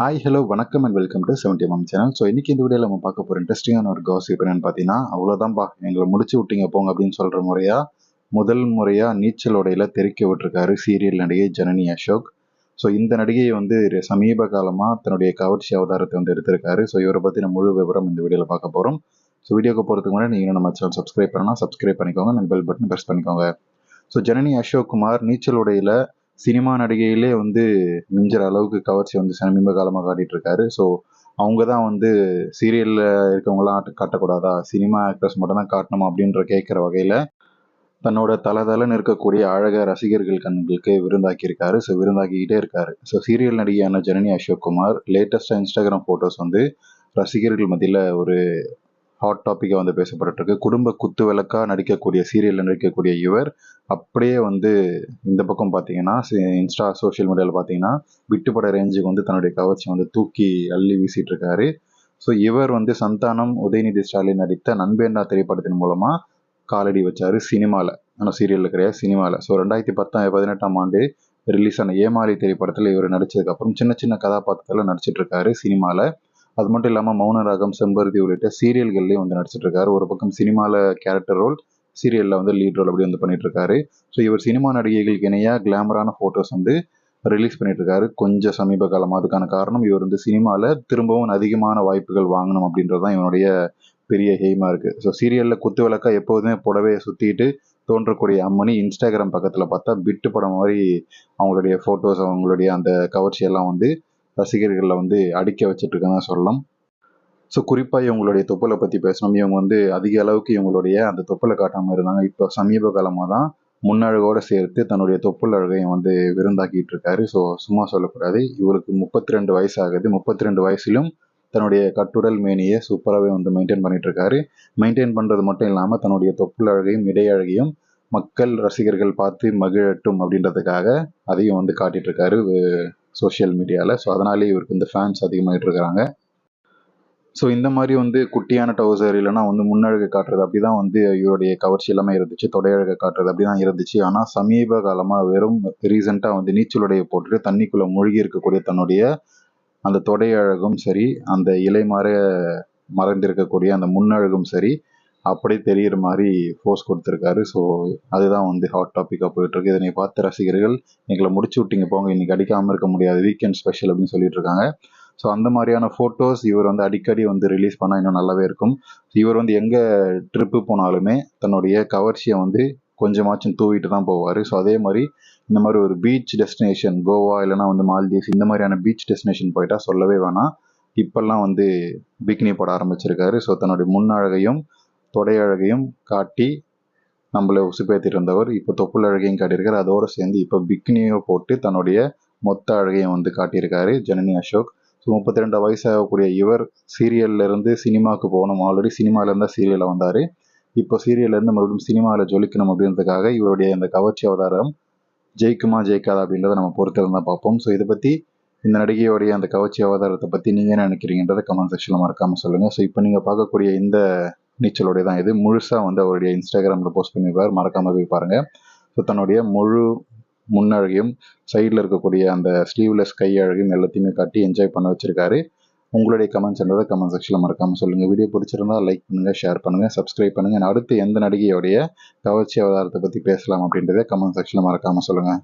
Hi hello வணக்கம் and welcome to 70mm channel. So இன்னைக்கு இந்த வீடியோவில் நம்ம பார்க்க போகிற இன்ட்ரெஸ்டிங்கான ஒரு காசிப் என்னன்னு பார்த்தீங்கன்னா, அவ்வளோதான்ப்பா எங்களை முடிச்சு விட்டீங்க போங்க அப்படின்னு சொல்கிற முதல் முறையாக நீச்சல் உடையில தெறிக்க விட்டுருக்காரு சீரியல் நடிகை ஜனனி அசோக். ஸோ இந்த நடிகை வந்து சமீப காலமாக தன்னுடைய கவர்ச்சி அவதாரத்தை வந்து எடுத்திருக்காரு. ஸோ இவரை பற்றின முழு விவரம் இந்த வீடியோவில் பார்க்க போகிறோம். ஸோ வீடியோக்கு போகிறதுக்கு முன்னாடி நீங்கள் நம்ம சேனல் சப்ஸ்கிரைப் பண்ணலாம், சப்ஸ்கிரைப் பண்ணிக்கோங்க, நம்ம பெல் பட்டன் ப்ரெஸ் பண்ணிக்கோங்க. ஸோ ஜனனி அசோக் குமார் நீச்சல் உடையில சினிமா நடிகையிலே வந்து மிஞ்சுற அளவுக்கு கவர்ச்சி வந்து சமீப காலமாக காட்டிட்டு இருக்காரு. ஸோ அவங்க தான் வந்து சீரியலில் இருக்கவங்களாம் காட்டக்கூடாதா, சினிமா ஆக்டர்ஸ் மட்டும் தான் காட்டணுமா அப்படின்ற கேட்குற வகையில் தன்னோட தளதளன்னு இருக்கக்கூடிய அழக ரசிகர்கள் கண்களுக்கு விருந்தாக்கியிருக்காரு. ஸோ விருந்தாக்கிக்கிட்டே இருக்காரு. ஸோ சீரியல் நடிகையான ஜனனி அசோக் குமார் லேட்டஸ்ட்டாக இன்ஸ்டாகிராம் ஃபோட்டோஸ் வந்து ரசிகர்கள் மத்தியில் ஒரு ஹாட் டாப்பிக்காக வந்து பேசப்பட்டுருக்கு. குடும்ப குத்து விளக்கா நடிக்கக்கூடிய சீரியலில் நடிக்கக்கூடிய இவர் அப்படியே வந்து இந்த பக்கம் பார்த்தீங்கன்னா இன்ஸ்டா சோஷியல் மீடியாவில் பார்த்தீங்கன்னா விட்டுப்பட ரேஞ்சுக்கு வந்து தன்னுடைய கவர்ச்சி வந்து தூக்கி அள்ளி வீசிட்டு இருக்காரு. ஸோ இவர் வந்து சந்தானம், உதயநிதி ஸ்டாலின் நடித்த நண்பேண்டா திரைப்படத்தின் மூலமாக காலடி வச்சாரு சினிமாவில். ஆனால் சீரியலில் கிடையாது, சினிமாவில். ஸோ 2018ஆம் ஆண்டு ரிலீஸ் ஆன ஏமாளி திரைப்படத்தில் இவர் நடித்ததுக்கப்புறம் சின்ன சின்ன கதாபாத்திரத்தில் நடிச்சிட்டு இருக்காரு சினிமாவில். அது மட்டும் இல்லாமல் மௌனராகம், செம்பருத்தி உள்ளிட்ட சீரியல்கள்லேயும் வந்து நடிச்சிட்டு இருக்காரு. ஒரு பக்கம் சினிமாவில் கேரக்டர் ரோல், சீரியலில் வந்து லீட் ரோல் அப்படி வந்து பண்ணிட்டு இருக்காரு. ஸோ இவர் சினிமா நடிகைகளுக்கு இணையாக கிளாமரான ஃபோட்டோஸ் வந்து ரிலீஸ் பண்ணிட்டு இருக்காரு கொஞ்சம் சமீப காலமாக. அதுக்கான காரணம் இவர் வந்து சினிமாவில் திரும்பவும் அதிகமான வாய்ப்புகள் வாங்கணும் அப்படின்றது தான் இவனுடைய பெரிய எய்மாக இருக்குது. ஸோ சீரியலில் குத்து விளக்கா எப்போதுமே புடவையை சுற்றிட்டு தோன்றக்கூடிய அம்மணி இன்ஸ்டாகிராம் பக்கத்தில் பார்த்தா பிட்டு படம் மாதிரி அவங்களுடைய ஃபோட்டோஸ், அவங்களுடைய அந்த கவர்ச்சியெல்லாம் வந்து ரசிகர்களில் வந்து அடிக்க வச்சுட்டு இருக்கேன்னு தான் சொல்லலாம். ஸோ குறிப்பாக இவங்களுடைய தொப்பலை பற்றி பேசணும். இவங்க வந்து அதிக அளவுக்கு இவங்களுடைய அந்த தொப்பலை காட்டாமல் இருந்தாங்க. இப்போ சமீப காலமாக தான் முன்னழகோடு சேர்த்து தன்னுடைய தொப்புள் அழகையும் வந்து விருந்தாக்கிட்டு இருக்காரு. ஸோ சும்மா சொல்லக்கூடாது, இவருக்கு 32 வயசு ஆகுது. 32 வயசிலும் தன்னுடைய கட்டுடல் மேனியை சூப்பராகவே வந்து மெயின்டைன் பண்ணிட்டு இருக்காரு. மெயின்டைன் பண்ணுறது மட்டும் இல்லாமல் தன்னுடைய தொப்புள் அழகையும் இடை அழகையும் மக்கள் ரசிகர்கள் பார்த்து மகிழட்டும் அப்படின்றதுக்காக அதையும் வந்து காட்டிட்டு இருக்காரு சோஷியல் மீடியாவில். ஸோ அதனாலே இவருக்கு இந்த ஃபேன்ஸ் அதிகமாகிட்டு இருக்கிறாங்க. ஸோ இந்த மாதிரி வந்து குட்டியான டவுசர் இல்லைனா வந்து முன்னழகு காட்டுறது அப்படி தான் வந்து இவருடைய கவர்ச்சி எல்லாமே இருந்துச்சு. தொடையழகை காட்டுறது அப்படி தான் இருந்துச்சு. ஆனால் சமீப காலமாக வெறும் ரீசெண்டாக வந்து நீச்சலுடைய போட்டுட்டு தண்ணிக்குள்ளே மூழ்கி இருக்கக்கூடிய தன்னுடைய அந்த தொடையழகும் சரி, அந்த இலை மறைந்திருக்கக்கூடிய அந்த முன்னழகும் சரி, அப்படியே தெரிகிற மாதிரி ஃபோர்ஸ் கொடுத்துருக்காரு. ஸோ அதுதான் வந்து ஹாட் டாப்பிக்காக போயிட்டுருக்கு. இதனை பார்த்த ரசிகர்கள் எங்களை முடிச்சு விட்டீங்க போங்க, இன்றைக்கி அடிக்காமல் இருக்க முடியாது, வீக்கெண்ட் ஸ்பெஷல் அப்படின்னு சொல்லிட்டு இருக்காங்க. ஸோ அந்த மாதிரியான ஃபோட்டோஸ் இவர் வந்து அடிக்கடி வந்து ரிலீஸ் பண்ணால் இன்னும் நல்லாவே இருக்கும். இவர் வந்து எங்கே ட்ரிப்பு போனாலுமே தன்னுடைய கவர்ச்சியை வந்து கொஞ்சமாச்சும் தூவிட்டு தான் போவார். ஸோ அதே மாதிரி இந்த மாதிரி ஒரு பீச் டெஸ்டினேஷன், கோவா இல்லைனா வந்து மால்தீவ்ஸ் இந்த மாதிரியான பீச் டெஸ்டினேஷன் போயிட்டால் சொல்லவே வேணாம். இப்போல்லாம் வந்து பிக்னி போட ஆரம்பிச்சிருக்காரு. ஸோ தன்னுடைய முன்னழகையும் தொடையழகையும் காட்டி நம்மளை உசுப்பேற்றிட்டு இருந்தவர் இப்போ தொப்புள் அழகையும் காட்டியிருக்காரு. அதோடு சேர்ந்து இப்போ பிக்னியோ போட்டு தன்னுடைய மொத்த அழகையும் வந்து காட்டியிருக்காரு ஜனனி அசோக். ஸோ 32 வயசாகக்கூடிய இவர் சீரியல்லேருந்து சினிமாவுக்கு போகணும், ஆல்ரெடி சினிமாவில் இருந்தால் சீரியலில் வந்தார். இப்போ சீரியல்லேருந்து மறுபடியும் சினிமாவில் ஜொலிக்கணும் அப்படின்றதுக்காக இவருடைய இந்த கவர்ச்சி அவதாரம் ஜெயிக்குமா ஜெயிக்காதா அப்படின்றத நம்ம பொறுத்திருந்தால் பார்ப்போம். ஸோ இதை பற்றி இந்த நடிகையோடைய அந்த கவர்ச்சி அவதாரத்தை பற்றி நீங்கள் என்ன நினைக்கிறீங்கன்றதை கமெண்ட் செக்ஷனில் மறக்காமல் சொல்லுங்கள். ஸோ இப்போ நீங்கள் பார்க்கக்கூடிய இந்த நீச்சலோடைய தான் இது முழுசாக வந்து அவருடைய இன்ஸ்டாகிராமில் போஸ்ட் பண்ணியிருப்பார், மறக்காமல் போய் பாருங்கள். ஸோ தன்னுடைய முழு முன்னழகையும் சைடில் இருக்கக்கூடிய அந்த ஸ்லீவ்லெஸ் கை அழகையும் எல்லாத்தையுமே காட்டி என்ஜாய் பண்ண வச்சுருக்காரு. உங்களுடைய கமெண்ட்ஸ்ன்றதை கமெண்ட் செக்ஷனில் மறக்காமல் சொல்லுங்கள். வீடியோ பிடிச்சிருந்தால் லைக் பண்ணுங்கள், ஷேர் பண்ணுங்கள், சப்ஸ்கிரைப் பண்ணுங்கள். அடுத்து எந்த நடிகையோடைய கவர்ச்சி அவதாரத்தை பற்றி பேசலாம் அப்படின்றத கமெண்ட் செக்ஷனில் மறக்காமல் சொல்லுங்கள்.